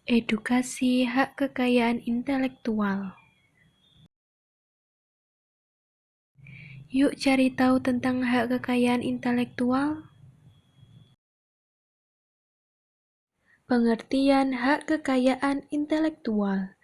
Edukasi hak kekayaan intelektual. Yuk cari tahu tentang hak kekayaan intelektual. Pengertian hak kekayaan intelektual.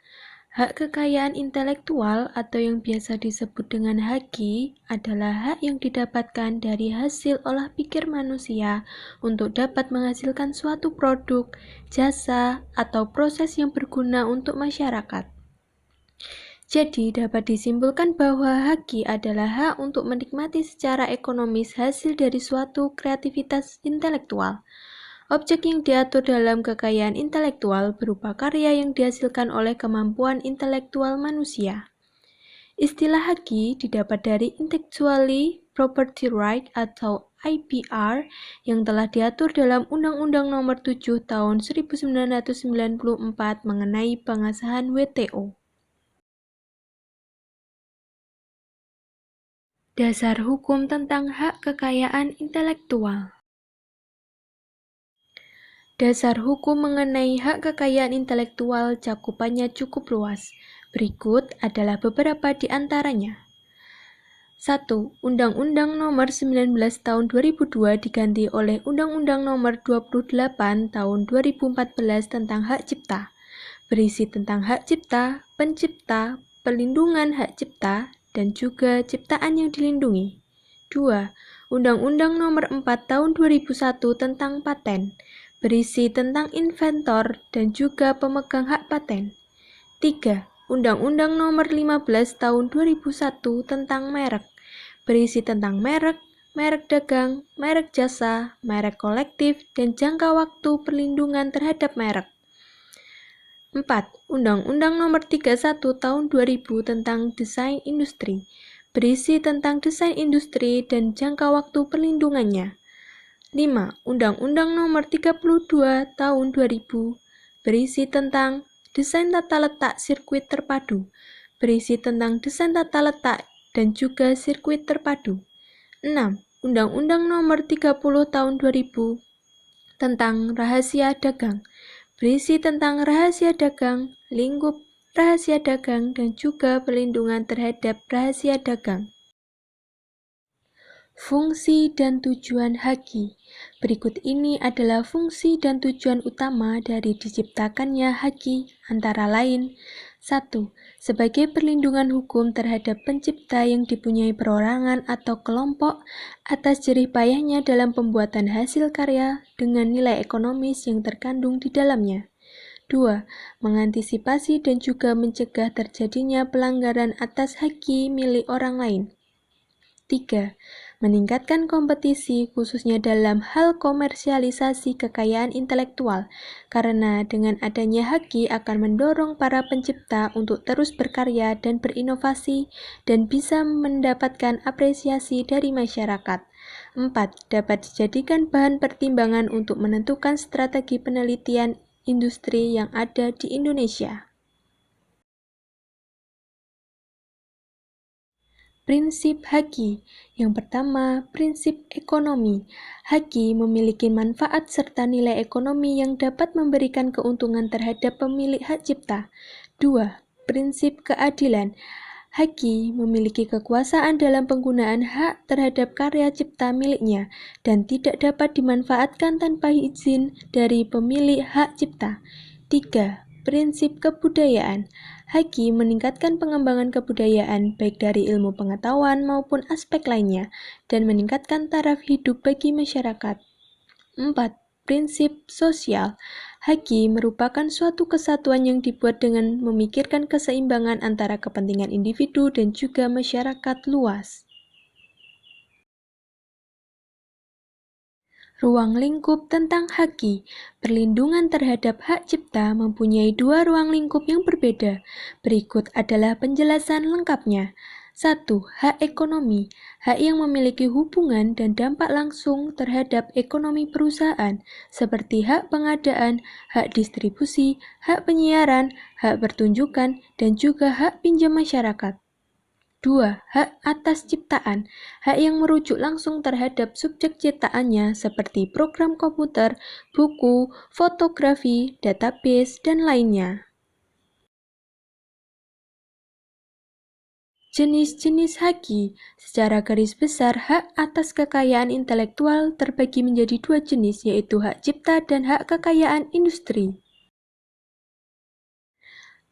Hak kekayaan intelektual atau yang biasa disebut dengan HAKI adalah hak yang didapatkan dari hasil olah pikir manusia untuk dapat menghasilkan suatu produk, jasa, atau proses yang berguna untuk masyarakat. Jadi, dapat disimpulkan bahwa HAKI adalah hak untuk menikmati secara ekonomis hasil dari suatu kreativitas intelektual. Objek yang diatur dalam kekayaan intelektual berupa karya yang dihasilkan oleh kemampuan intelektual manusia. Istilah HAKI didapat dari Intellectually Property Right atau IPR yang telah diatur dalam Undang-Undang Nomor 7 Tahun 1994 mengenai pengesahan WTO. Dasar hukum tentang hak kekayaan intelektual. Dasar hukum mengenai hak kekayaan intelektual cakupannya cukup luas. Berikut adalah beberapa di antaranya. 1. Undang-Undang Nomor 19 Tahun 2002 diganti oleh Undang-Undang Nomor 28 Tahun 2014 tentang hak cipta. Berisi tentang hak cipta, pencipta, perlindungan hak cipta, dan juga ciptaan yang dilindungi. 2. Undang-Undang Nomor 4 Tahun 2001 tentang paten. Berisi tentang inventor dan juga pemegang hak paten. 3. Undang-Undang Nomor 15 Tahun 2001 tentang merek. Berisi tentang merek, merek dagang, merek jasa, merek kolektif, dan jangka waktu perlindungan terhadap merek. 4. Undang-Undang Nomor 31 Tahun 2000 tentang desain industri. Berisi tentang desain industri dan jangka waktu perlindungannya. 5. Undang-Undang Nomor 32 Tahun 2000 berisi tentang desain tata letak sirkuit terpadu, berisi tentang desain tata letak dan juga sirkuit terpadu. 6. Undang-Undang Nomor 30 Tahun 2000 tentang rahasia dagang, berisi tentang rahasia dagang, lingkup rahasia dagang dan juga perlindungan terhadap rahasia dagang. Fungsi dan tujuan HAKI. Berikut ini adalah fungsi dan tujuan utama dari diciptakannya HAKI, antara lain 1. Sebagai perlindungan hukum terhadap pencipta yang dipunyai perorangan atau kelompok atas jerih payahnya dalam pembuatan hasil karya dengan nilai ekonomis yang terkandung di dalamnya. 2. Mengantisipasi dan juga mencegah terjadinya pelanggaran atas HAKI milik orang lain. 3. Meningkatkan kompetisi khususnya dalam hal komersialisasi kekayaan intelektual, karena dengan adanya HAKI akan mendorong para pencipta untuk terus berkarya dan berinovasi dan bisa mendapatkan apresiasi dari masyarakat. 4. Dapat dijadikan bahan pertimbangan untuk menentukan strategi penelitian industri yang ada di Indonesia. Prinsip HAKI. Yang pertama, prinsip ekonomi. HAKI memiliki manfaat serta nilai ekonomi yang dapat memberikan keuntungan terhadap pemilik hak cipta. 2. Prinsip keadilan. HAKI memiliki kekuasaan dalam penggunaan hak terhadap karya cipta miliknya dan tidak dapat dimanfaatkan tanpa izin dari pemilik hak cipta. 3. Prinsip kebudayaan. HAKI meningkatkan pengembangan kebudayaan baik dari ilmu pengetahuan maupun aspek lainnya dan meningkatkan taraf hidup bagi masyarakat. 4. Prinsip sosial. HAKI merupakan suatu kesatuan yang dibuat dengan memikirkan keseimbangan antara kepentingan individu dan juga masyarakat luas. Ruang lingkup tentang HAKI. Perlindungan terhadap hak cipta mempunyai dua ruang lingkup yang berbeda. Berikut adalah penjelasan lengkapnya. 1. Hak ekonomi. Hak yang memiliki hubungan dan dampak langsung terhadap ekonomi perusahaan, seperti hak pengadaan, hak distribusi, hak penyiaran, hak pertunjukan, dan juga hak pinjam masyarakat. 2. Hak atas ciptaan. Hak yang merujuk langsung terhadap subjek ciptaannya seperti program komputer, buku, fotografi, database, dan lainnya. Jenis-jenis haki. Secara garis besar, hak atas kekayaan intelektual terbagi menjadi dua jenis, yaitu hak cipta dan hak kekayaan industri.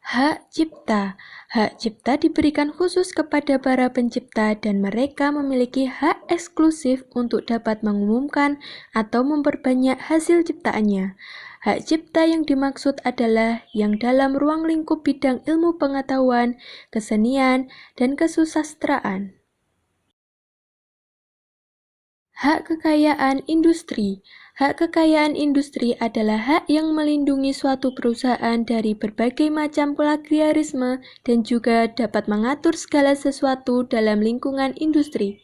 Hak cipta. Hak cipta diberikan khusus kepada para pencipta dan mereka memiliki hak eksklusif untuk dapat mengumumkan atau memperbanyak hasil ciptaannya. Hak cipta yang dimaksud adalah yang dalam ruang lingkup bidang ilmu pengetahuan, kesenian, dan kesusastraan. Hak kekayaan industri. Hak kekayaan industri adalah hak yang melindungi suatu perusahaan dari berbagai macam plagiarisme dan juga dapat mengatur segala sesuatu dalam lingkungan industri.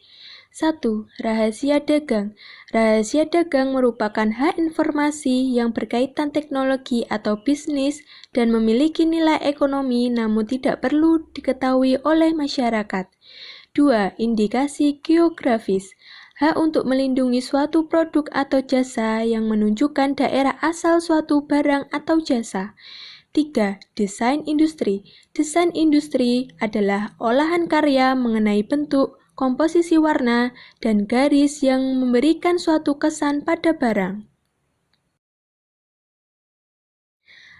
1. Rahasia dagang. Rahasia dagang merupakan hak informasi yang berkaitan teknologi atau bisnis dan memiliki nilai ekonomi namun tidak perlu diketahui oleh masyarakat. 2. Indikasi geografis. Hak untuk melindungi suatu produk atau jasa yang menunjukkan daerah asal suatu barang atau jasa. 3. Desain industri. Desain industri adalah olahan karya mengenai bentuk, komposisi warna, dan garis yang memberikan suatu kesan pada barang.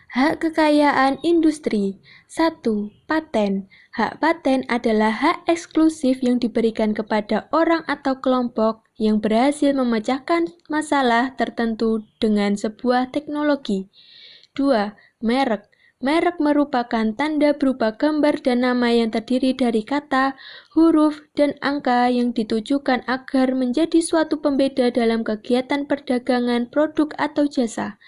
Hak kekayaan industri. 1. Paten. Hak paten adalah hak eksklusif yang diberikan kepada orang atau kelompok yang berhasil memecahkan masalah tertentu dengan sebuah teknologi. 2. Merek. Merek merupakan tanda berupa gambar dan nama yang terdiri dari kata, huruf, dan angka yang ditujukan agar menjadi suatu pembeda dalam kegiatan perdagangan produk atau jasa.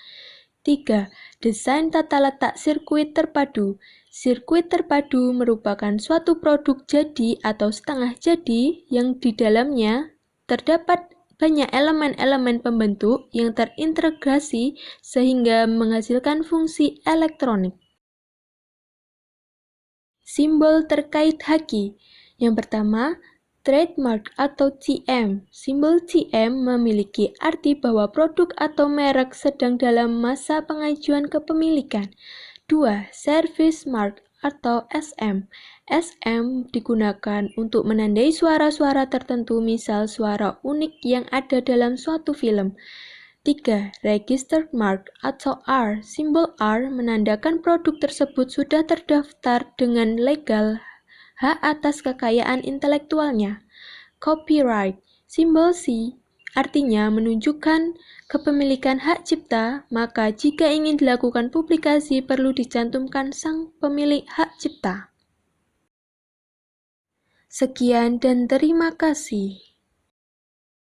3. Desain tata letak sirkuit terpadu. Sirkuit terpadu merupakan suatu produk jadi atau setengah jadi yang di dalamnya terdapat banyak elemen-elemen pembentuk yang terintegrasi sehingga menghasilkan fungsi elektronik. Simbol terkait haki. Yang pertama, trademark atau TM. Simbol TM memiliki arti bahwa produk atau merek sedang dalam masa pengajuan kepemilikan. 2. Service mark atau SM. SM digunakan untuk menandai suara-suara tertentu, misal suara unik yang ada dalam suatu film. 3. Registered mark atau R. Simbol R menandakan produk tersebut sudah terdaftar dengan legal hak atas kekayaan intelektualnya. Copyright. Simbol C artinya menunjukkan kepemilikan hak cipta, maka jika ingin dilakukan publikasi perlu dicantumkan sang pemilik hak cipta. Sekian dan terima kasih.